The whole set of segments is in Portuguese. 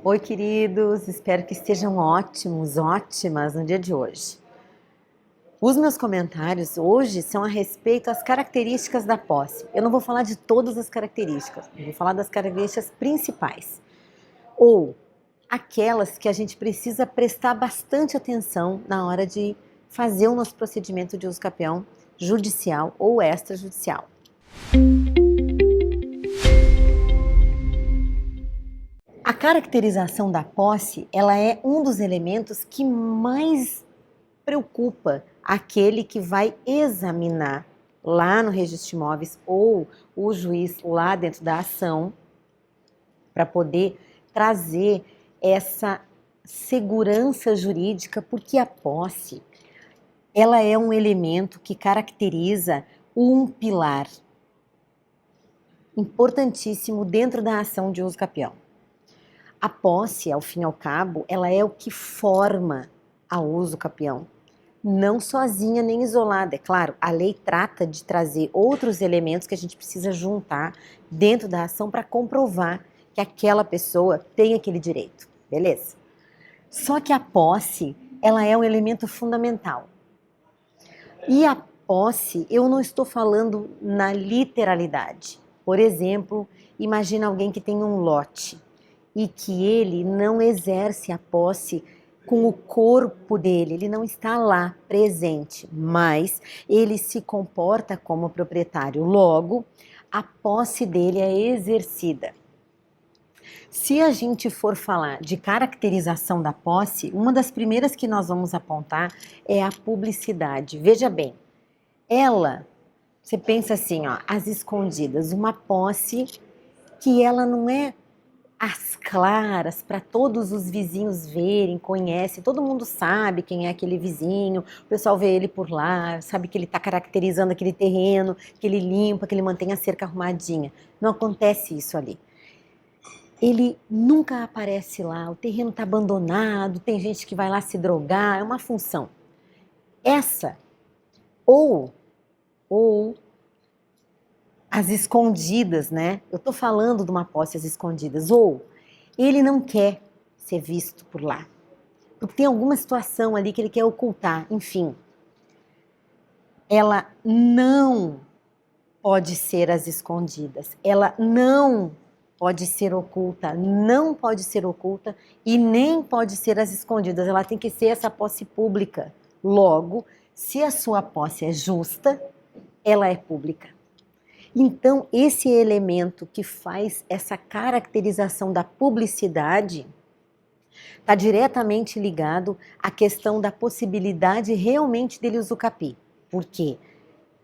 Oi, queridos, espero que estejam ótimos, ótimas no dia de hoje. Os meus comentários hoje são a respeito às características da posse. Eu não vou falar de todas as características, eu vou falar das características principais, ou aquelas que a gente precisa prestar bastante atenção na hora de fazer o nosso procedimento de uso capião judicial ou extrajudicial. A caracterização da posse, ela é um dos elementos que mais preocupa aquele que vai examinar lá no registro de imóveis ou o juiz lá dentro da ação para poder trazer essa segurança jurídica, porque a posse, ela é um elemento que caracteriza um pilar importantíssimo dentro da ação de uso capião. A posse, ao fim e ao cabo, ela é o que forma a uso capião. Não sozinha nem isolada, é claro, a lei trata de trazer outros elementos que a gente precisa juntar dentro da ação para comprovar que aquela pessoa tem aquele direito, beleza? Só que a posse, ela é um elemento fundamental. E a posse, eu não estou falando na literalidade. Por exemplo, imagina alguém que tem um lote e que ele não exerce a posse com o corpo dele, ele não está lá presente, mas ele se comporta como proprietário, logo, a posse dele é exercida. Se a gente for falar de caracterização da posse, uma das primeiras que nós vamos apontar é a publicidade. Veja bem, ela, você pensa assim, ó, às escondidas, uma posse que ela não é às claras, para todos os vizinhos verem, conhecem, todo mundo sabe quem é aquele vizinho, o pessoal vê ele por lá, sabe que ele está caracterizando aquele terreno, que ele limpa, que ele mantém a cerca arrumadinha. Não acontece isso ali. Ele nunca aparece lá, o terreno está abandonado, tem gente que vai lá se drogar, é uma função. Essa, ou as escondidas, né? Eu estou falando de uma posse às escondidas. Ou ele não quer ser visto por lá. Porque tem alguma situação ali que ele quer ocultar. Enfim, ela não pode ser às escondidas. Ela não pode ser oculta. Não pode ser oculta e nem pode ser às escondidas. Ela tem que ser essa posse pública. Logo, se a sua posse é justa, ela é pública. Então, esse elemento que faz essa caracterização da publicidade está diretamente ligado à questão da possibilidade realmente dele usucapi. Porque,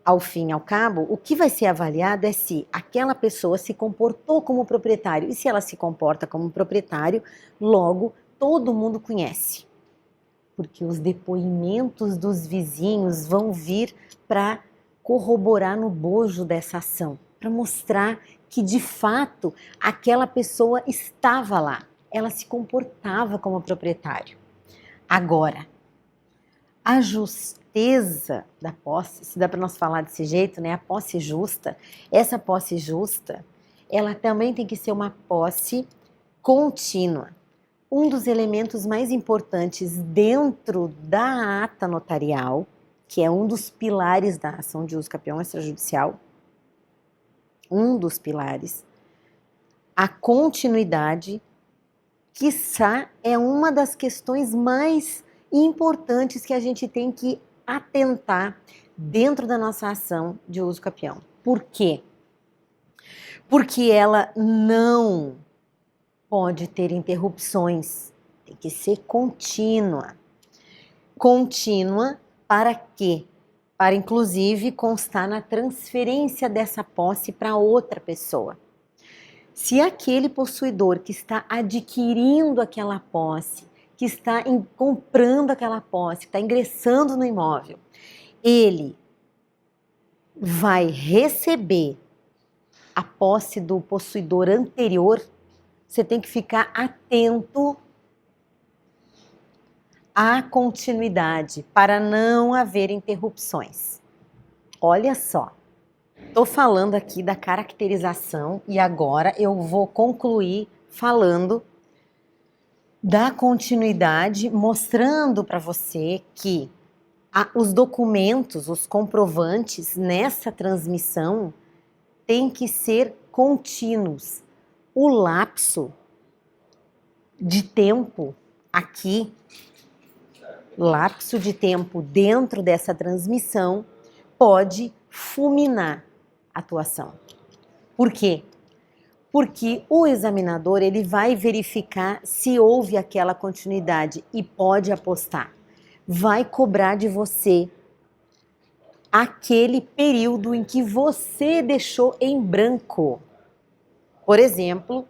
ao fim e ao cabo, o que vai ser avaliado é se aquela pessoa se comportou como proprietário. E se ela se comporta como proprietário, logo todo mundo conhece. Porque os depoimentos dos vizinhos vão vir para corroborar no bojo dessa ação, para mostrar que de fato aquela pessoa estava lá, ela se comportava como proprietário. Agora, a justeza da posse, se dá para nós falar desse jeito, né? A posse justa, essa posse justa, ela também tem que ser uma posse contínua. Um dos elementos mais importantes dentro da ata notarial, que é um dos pilares da ação de uso capião extrajudicial, um dos pilares, a continuidade, quiçá é uma das questões mais importantes que a gente tem que atentar dentro da nossa ação de uso capião. Por quê? Porque ela não pode ter interrupções, tem que ser contínua. Contínua para quê? Para inclusive constar na transferência dessa posse para outra pessoa. Se aquele possuidor que está adquirindo aquela posse, que está comprando aquela posse, que está ingressando no imóvel, ele vai receber a posse do possuidor anterior, você tem que ficar atento à continuidade para não haver interrupções. Olha só, estou falando aqui da caracterização e agora eu vou concluir falando dá continuidade mostrando para você que os documentos, os comprovantes nessa transmissão têm que ser contínuos. O lapso de tempo aqui, lapso de tempo dentro dessa transmissão pode fulminar a atuação. Por quê? Porque o examinador ele vai verificar se houve aquela continuidade e pode apostar. Vai cobrar de você aquele período em que você deixou em branco. Por exemplo,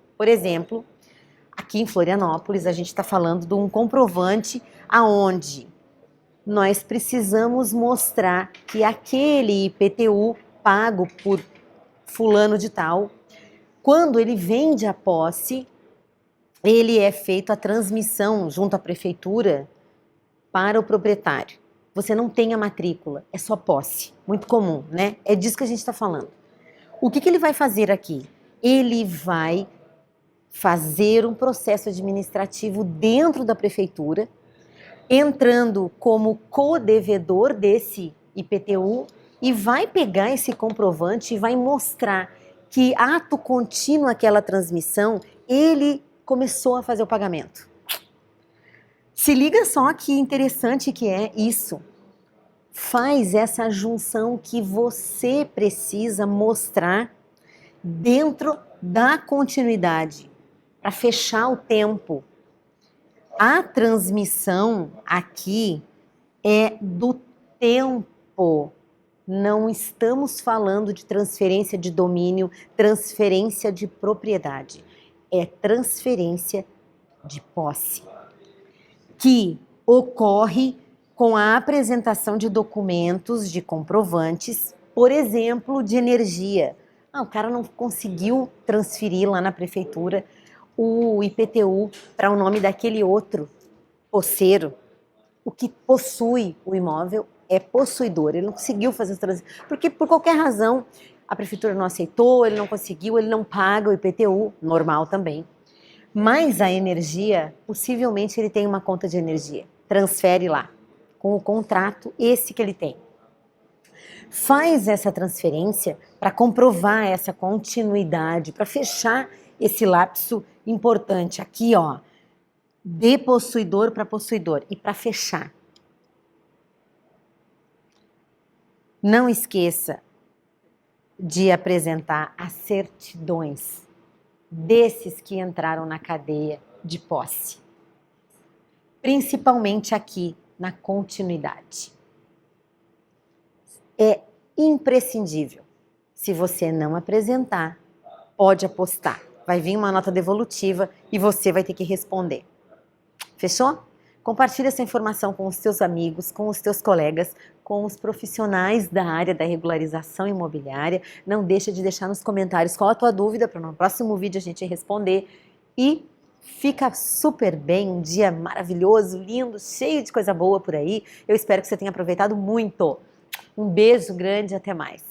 aqui em Florianópolis a gente está falando de um comprovante aonde nós precisamos mostrar que aquele IPTU pago por fulano de tal, quando ele vende a posse, ele é feito a transmissão junto à prefeitura para o proprietário. Você não tem a matrícula, é só posse. Muito comum, né? É disso que a gente está falando. O que ele vai fazer aqui? Ele vai fazer um processo administrativo dentro da prefeitura, entrando como co-devedor desse IPTU e vai pegar esse comprovante e vai mostrar que ato contínuo aquela transmissão, ele começou a fazer o pagamento. Se liga só que interessante que é isso. Faz essa junção que você precisa mostrar dentro da continuidade, para fechar o tempo. A transmissão aqui é do tempo. Não estamos falando de transferência de domínio, transferência de propriedade. É transferência de posse, que ocorre com a apresentação de documentos, de comprovantes, por exemplo, de energia. O cara não conseguiu transferir lá na prefeitura o IPTU para o nome daquele outro posseiro. O que possui o imóvel é possuidor, ele não conseguiu fazer essa transição, porque por qualquer razão a prefeitura não aceitou, ele não conseguiu, ele não paga o IPTU, normal também. Mas a energia, possivelmente ele tem uma conta de energia, transfere lá, com o contrato esse que ele tem. Faz essa transferência para comprovar essa continuidade, para fechar esse lapso importante aqui, ó, de possuidor para possuidor e para fechar. Não esqueça de apresentar as certidões desses que entraram na cadeia de posse, principalmente aqui na continuidade. É imprescindível. Se você não apresentar, pode apostar. Vai vir uma nota devolutiva e você vai ter que responder. Fechou? Compartilhe essa informação com os seus amigos, com os teus colegas, com os profissionais da área da regularização imobiliária. Não deixa de deixar nos comentários qual a tua dúvida para no próximo vídeo a gente responder. E fica super bem, um dia maravilhoso, lindo, cheio de coisa boa por aí. Eu espero que você tenha aproveitado muito. Um beijo grande e até mais.